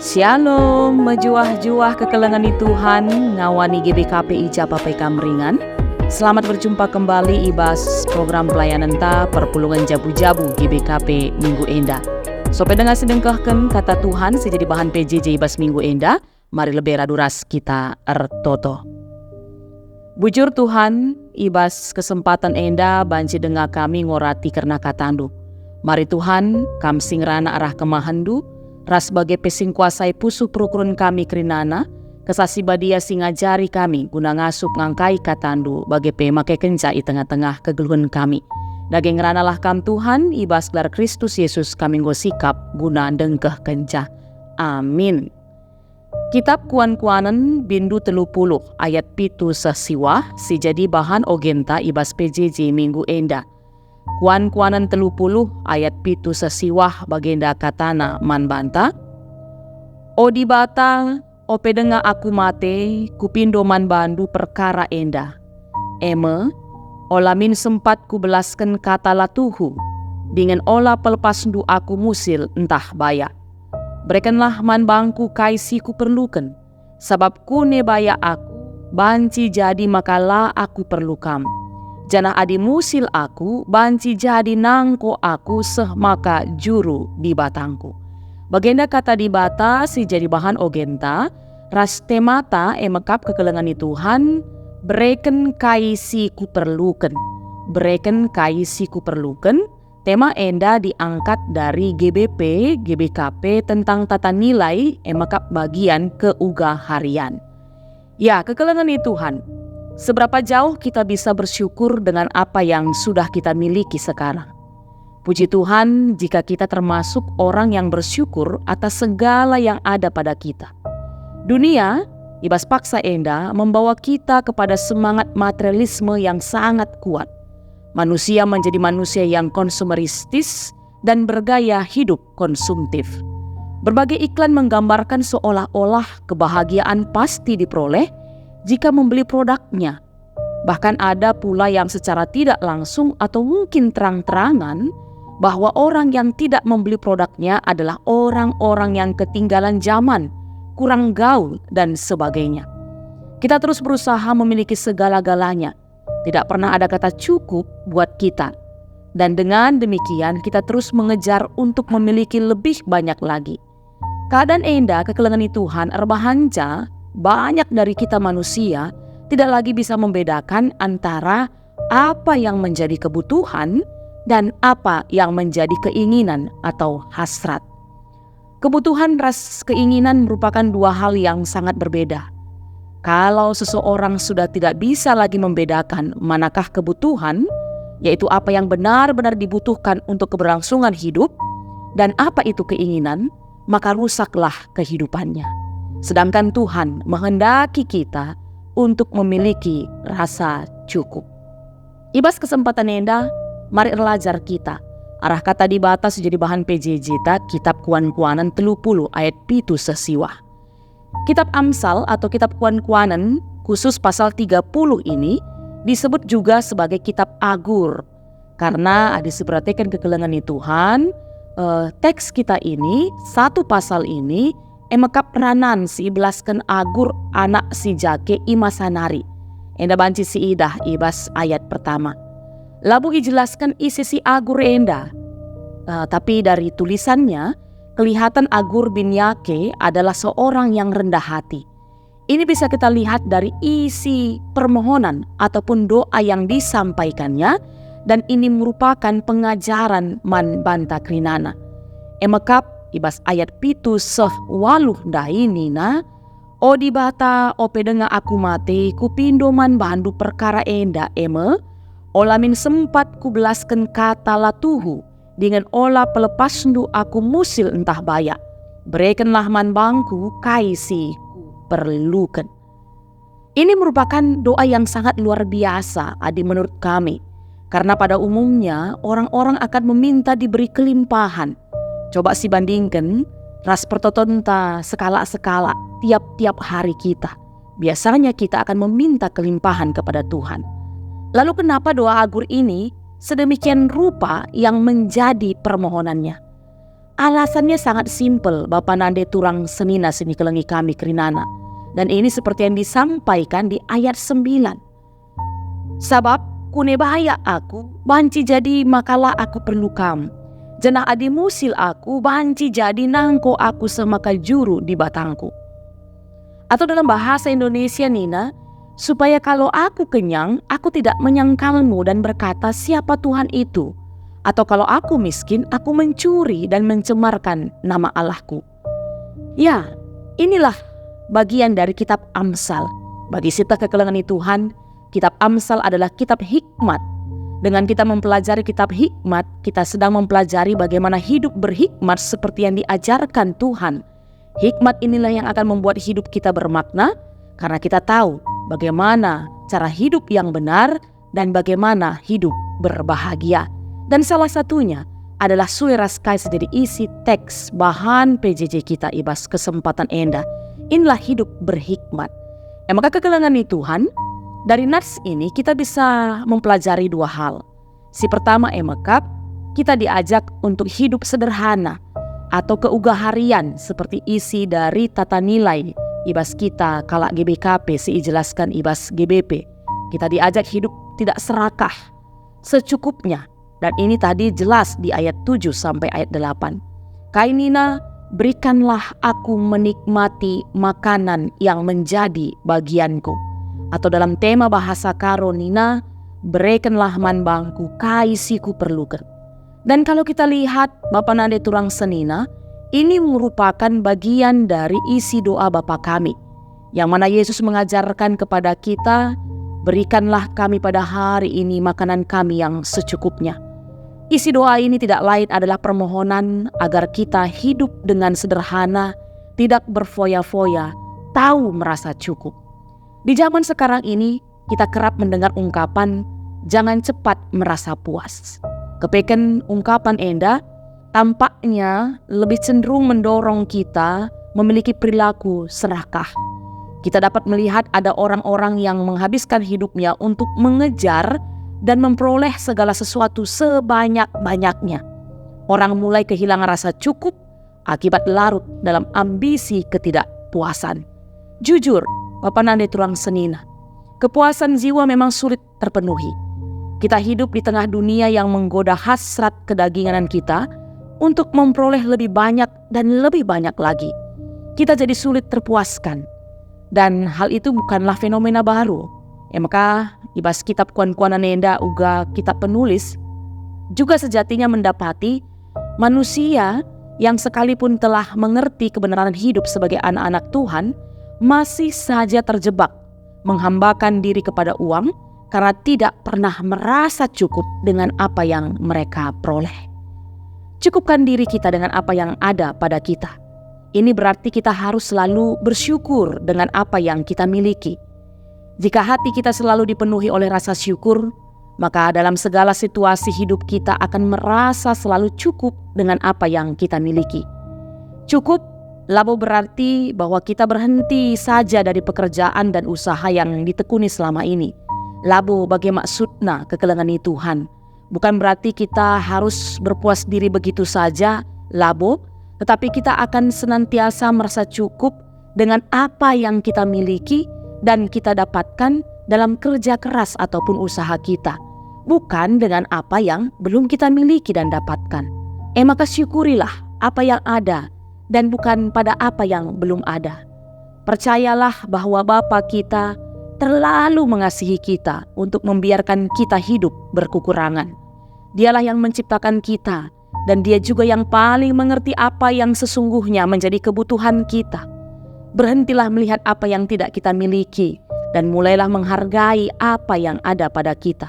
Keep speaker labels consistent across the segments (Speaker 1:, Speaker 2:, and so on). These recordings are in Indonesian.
Speaker 1: Shalom, mejuah-juah kekelengan di Tuhan, ngawani GBKP Ijapa Kamringan. Selamat berjumpa kembali ibas program pelayanan ta perpulungan jabu-jabu GBKP Minggu Enda. Sope dengar sedengkahkan kata Tuhan sejadi bahan PJJ ibas Minggu Enda. Mari lebih raduras kita ertoto. Bujur Tuhan, ibas kesempatan Enda banci dengar kami ngorati karena katandu. Mari Tuhan, kam singrana arah kemahandu, ras bagai pesing kuasai pusu perukurun kami kerinana, kesasi badia singajari kami guna ngasup ngangkai katandu bagai pemakai kenca i tengah-tengah kegeluhan kami. Daging ranalah kam Tuhan, ibas gelar Kristus Yesus kami ngosikap guna dengkeh kenca. Amin. Kitab Kuan-Kuanen bindu 30 ayat pitu sesiwah si jadi bahan ogenta ibas PJJ Minggu Enda. Kuan-Kuanen 30 ayat pitu sesiwah bagenda katana man banta. O di bata, o pedenga aku mate, kupindo man bandu perkara enda. Eme, olamin sempat ku belaskan kata latuhu, dengan ola pelepas du aku musil entah baya. Berikanlah man bangku kaisi ku perlukan, sabab ku ne baya aku, banci jadi makalah aku perlukam. Jana adi musil aku, banci jadi nangko aku seh maka juru di batangku. Bagenda kata di bata si jadi bahan ogenta, ras temata emekap kekelengan di Tuhan, bereken kaisi ku perlukan. Bereken kaisi ku perlukan, tema enda diangkat dari GBP, GBKP tentang tata nilai emekap bagian keuga harian. Ya, kekelengan di Tuhan. Seberapa jauh kita bisa bersyukur dengan apa yang sudah kita miliki sekarang. Puji Tuhan jika kita termasuk orang yang bersyukur atas segala yang ada pada kita. Dunia, ibas paksa enda, membawa kita kepada semangat materialisme yang sangat kuat. Manusia menjadi manusia yang konsumeristis dan bergaya hidup konsumtif. Berbagai iklan menggambarkan seolah-olah kebahagiaan pasti diperoleh jika membeli produknya. Bahkan ada pula yang secara tidak langsung atau mungkin terang-terangan bahwa orang yang tidak membeli produknya adalah orang-orang yang ketinggalan zaman, kurang gaul dan sebagainya. Kita terus berusaha memiliki segala-galanya. Tidak pernah ada kata cukup buat kita. Dan dengan demikian kita terus mengejar untuk memiliki lebih banyak lagi. Keadaan enda kekelengan Tuhan erbahanca, banyak dari kita manusia tidak lagi bisa membedakan antara apa yang menjadi kebutuhan dan apa yang menjadi keinginan atau hasrat. Kebutuhan ras keinginan merupakan dua hal yang sangat berbeda. Kalau seseorang sudah tidak bisa lagi membedakan manakah kebutuhan, yaitu apa yang benar-benar dibutuhkan untuk keberlangsungan hidup, dan apa itu keinginan, maka rusaklah kehidupannya. Sedangkan Tuhan menghendaki kita untuk memiliki rasa cukup. Ibas kesempatan enda, mari belajar kita. Arah kata di batas jadi bahan PJJ ta kitab Kuan-Kuanen 30 ayat pitu sesiwah. Kitab Amsal atau kitab Kuan-Kuanen khusus pasal 30 ini disebut juga sebagai kitab Agur. Karena ada sepertikan kekelengan Tuhan, teks kita ini, satu pasal ini emekap ranan si belaskan agur anak si jake imasanari. Enda banci si idah ibas ayat pertama. Labu ijelaskan isi si agur enda. Tapi dari tulisannya kelihatan Agur bin Yake adalah seorang yang rendah hati. Ini bisa kita lihat dari isi permohonan ataupun doa yang disampaikannya, dan ini merupakan pengajaran man banta krinana. Emekap ibas ayat pitu seh waluh dahinina, o di bata o pedenga aku mate kupindo man bandu perkara enda eme, olamin sempat ku belaskan kata latuhu, dengan ola pelepas du aku musil entah baya. Berikanlah man bangku kaisi ku perlukan. Ini merupakan doa yang sangat luar biasa adi menurut kami. Karena pada umumnya orang-orang akan meminta diberi kelimpahan. Coba si bandingkan ras pertotonta skala-skala tiap-tiap hari kita. Biasanya kita akan meminta kelimpahan kepada Tuhan. Lalu kenapa doa Agur ini sedemikian rupa yang menjadi permohonannya? Alasannya sangat simpel, Bapa Nande turang senina sini kelengi kami kerinana. Dan ini seperti yang disampaikan di ayat 9. Sabab kune bahaya aku, banci jadi makalah aku perlu kamu. Jenah adi musil aku, banci jadi nangko aku semaka juru di batangku. Atau dalam bahasa Indonesia Nina, supaya kalau aku kenyang, aku tidak menyangkalmu dan berkata siapa Tuhan itu. Atau kalau aku miskin, aku mencuri dan mencemarkan nama Allahku. Ya, inilah bagian dari kitab Amsal. Bagi kita kekelengan Tuhan, kitab Amsal adalah kitab hikmat. Dengan kita mempelajari kitab hikmat, kita sedang mempelajari bagaimana hidup berhikmat seperti yang diajarkan Tuhan. Hikmat inilah yang akan membuat hidup kita bermakna, karena kita tahu bagaimana cara hidup yang benar dan bagaimana hidup berbahagia. Dan salah satunya adalah sueras kais jadi isi teks bahan PJJ kita ibas kesempatan enda. Inilah hidup berhikmat. Maka kekelengan Tuhan, dari nats ini kita bisa mempelajari dua hal. Si pertama emakap, kita diajak untuk hidup sederhana atau keugaharian seperti isi dari tata nilai ibas kita kalak GBKP si jelaskan ibas GBP. Kita diajak hidup tidak serakah, secukupnya. Dan ini tadi jelas di ayat 7 sampai ayat 8. Kainina, berikanlah aku menikmati makanan yang menjadi bagianku. Atau dalam tema bahasa Karonina, berikanlah manbangku kaisiku perlukan. Dan kalau kita lihat Bapa Nande turang senina, ini merupakan bagian dari isi doa Bapa kami. Yang mana Yesus mengajarkan kepada kita, berikanlah kami pada hari ini makanan kami yang secukupnya. Isi doa ini tidak lain adalah permohonan agar kita hidup dengan sederhana, tidak berfoya-foya, tahu merasa cukup. Di zaman sekarang ini, kita kerap mendengar ungkapan, jangan cepat merasa puas. Kepeken ungkapan enda, tampaknya lebih cenderung mendorong kita memiliki perilaku serakah. Kita dapat melihat ada orang-orang yang menghabiskan hidupnya untuk mengejar dan memperoleh segala sesuatu sebanyak-banyaknya. Orang mulai kehilangan rasa cukup akibat larut dalam ambisi ketidakpuasan. Jujur, Bapa Nande turang senina, kepuasan jiwa memang sulit terpenuhi. Kita hidup di tengah dunia yang menggoda hasrat kedaginganan kita untuk memperoleh lebih banyak dan lebih banyak lagi. Kita jadi sulit terpuaskan. Dan hal itu bukanlah fenomena baru. Maka ibas kitab kuan-kuanan enda uga kitab penulis juga sejatinya mendapati manusia yang sekalipun telah mengerti kebenaran hidup sebagai anak-anak Tuhan masih saja terjebak menghambakan diri kepada uang karena tidak pernah merasa cukup dengan apa yang mereka peroleh. Cukupkan diri kita dengan apa yang ada pada kita. Ini berarti kita harus selalu bersyukur dengan apa yang kita miliki. Jika hati kita selalu dipenuhi oleh rasa syukur, maka dalam segala situasi hidup kita akan merasa selalu cukup dengan apa yang kita miliki. Cukup, labo berarti bahwa kita berhenti saja dari pekerjaan dan usaha yang ditekuni selama ini. Labo bagi maksudna kekelengan Tuhan. Bukan berarti kita harus berpuas diri begitu saja, labo, tetapi kita akan senantiasa merasa cukup dengan apa yang kita miliki dan kita dapatkan dalam kerja keras ataupun usaha kita, bukan dengan apa yang belum kita miliki dan dapatkan. Maka syukurilah apa yang ada dan bukan pada apa yang belum ada. Percayalah bahwa Bapa kita terlalu mengasihi kita untuk membiarkan kita hidup berkekurangan. Dialah yang menciptakan kita dan Dia juga yang paling mengerti apa yang sesungguhnya menjadi kebutuhan kita. Berhentilah melihat apa yang tidak kita miliki dan mulailah menghargai apa yang ada pada kita.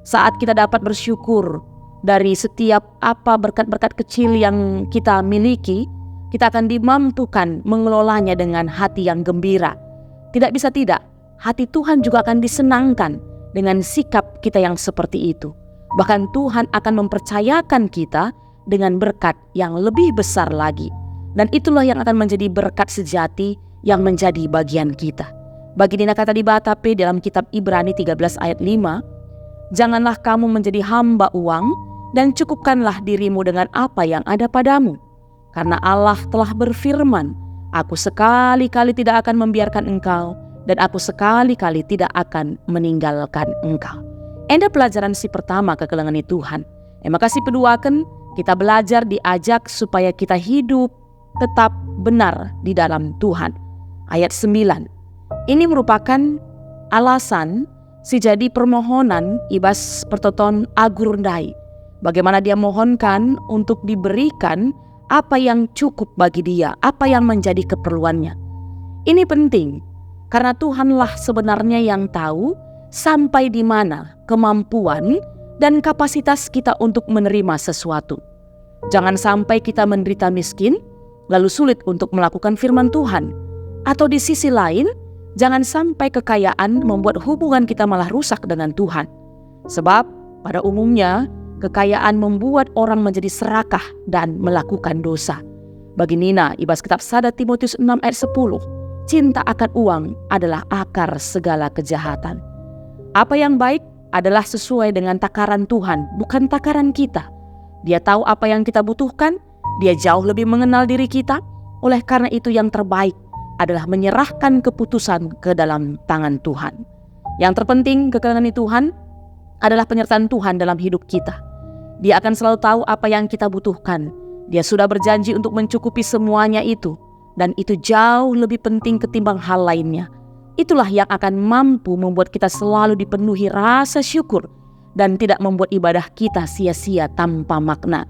Speaker 1: Saat kita dapat bersyukur dari setiap apa berkat-berkat kecil yang kita miliki, kita akan dimampukan mengelolanya dengan hati yang gembira. Tidak bisa tidak, hati Tuhan juga akan disenangkan dengan sikap kita yang seperti itu. Bahkan Tuhan akan mempercayakan kita dengan berkat yang lebih besar lagi. Dan itulah yang akan menjadi berkat sejati yang menjadi bagian kita. Bagi dina kata di Batape dalam kitab Ibrani 13 ayat 5, janganlah kamu menjadi hamba uang dan cukupkanlah dirimu dengan apa yang ada padamu. Karena Allah telah berfirman, aku sekali-kali tidak akan membiarkan engkau, dan aku sekali-kali tidak akan meninggalkan engkau. Enda pelajaran si pertama kekelengan Tuhan. Maka si peduakan kita belajar diajak supaya kita hidup tetap benar di dalam Tuhan. Ayat 9. Ini merupakan alasan si jadi permohonan ibas pertoton agurundai. Bagaimana dia mohonkan untuk diberikan apa yang cukup bagi dia, apa yang menjadi keperluannya. Ini penting karena Tuhanlah sebenarnya yang tahu sampai di mana kemampuan dan kapasitas kita untuk menerima sesuatu. Jangan sampai kita menderita miskin, lalu sulit untuk melakukan firman Tuhan. Atau di sisi lain, jangan sampai kekayaan membuat hubungan kita malah rusak dengan Tuhan. Sebab pada umumnya, kekayaan membuat orang menjadi serakah dan melakukan dosa. Bagi Nina, ibas kitab 1 Timotius 6 ayat 10, cinta akan uang adalah akar segala kejahatan. Apa yang baik adalah sesuai dengan takaran Tuhan, bukan takaran kita. Dia tahu apa yang kita butuhkan, dia jauh lebih mengenal diri kita. Oleh karena itu yang terbaik adalah menyerahkan keputusan ke dalam tangan Tuhan. Yang terpenting kekelengan Tuhan adalah penyertaan Tuhan dalam hidup kita. Dia akan selalu tahu apa yang kita butuhkan. Dia sudah berjanji untuk mencukupi semuanya itu. Dan itu jauh lebih penting ketimbang hal lainnya. Itulah yang akan mampu membuat kita selalu dipenuhi rasa syukur dan tidak membuat ibadah kita sia-sia tanpa makna.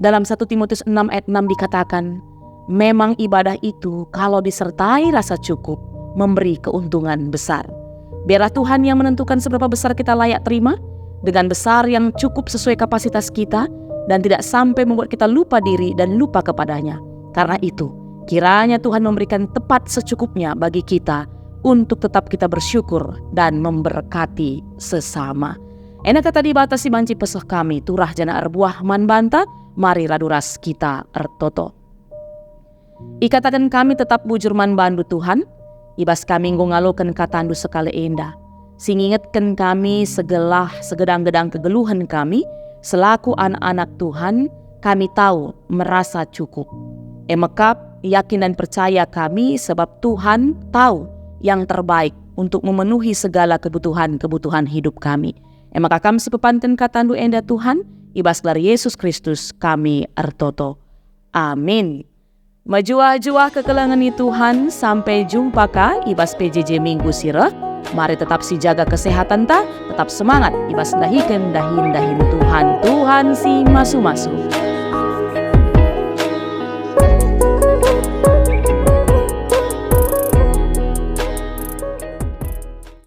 Speaker 1: Dalam 1 Timotius 6 ayat 6 dikatakan, memang ibadah itu kalau disertai rasa cukup memberi keuntungan besar. Biarlah Tuhan yang menentukan seberapa besar kita layak terima, dengan besar yang cukup sesuai kapasitas kita dan tidak sampai membuat kita lupa diri dan lupa kepadanya. Karena itu, kiranya Tuhan memberikan tepat secukupnya bagi kita untuk tetap kita bersyukur dan memberkati sesama. Enak kata dibatasi banci pesah kami, turah jana erbuah man banta, mari raduras kita ertoto. Ikatakan kami tetap bujur man bandu Tuhan, ibas kami ngalokan katandu sekali endah. Singingetkan kami segedang-gedang kegeluhan kami, selaku anak-anak Tuhan, kami tahu merasa cukup. Emekap, yakin dan percaya kami sebab Tuhan tahu yang terbaik untuk memenuhi segala kebutuhan hidup kami. Maka kami sepepanten katandu enda Tuhan, ibas gelar Yesus Kristus kami ertoto. Amin. Majua-jua kekelangan Tuhan, sampai jumpa ka ibas PJJ Minggu Sirah. Mari tetap si jaga kesehatan ta, tetap semangat ibas dahin Tuhan si masu-masu.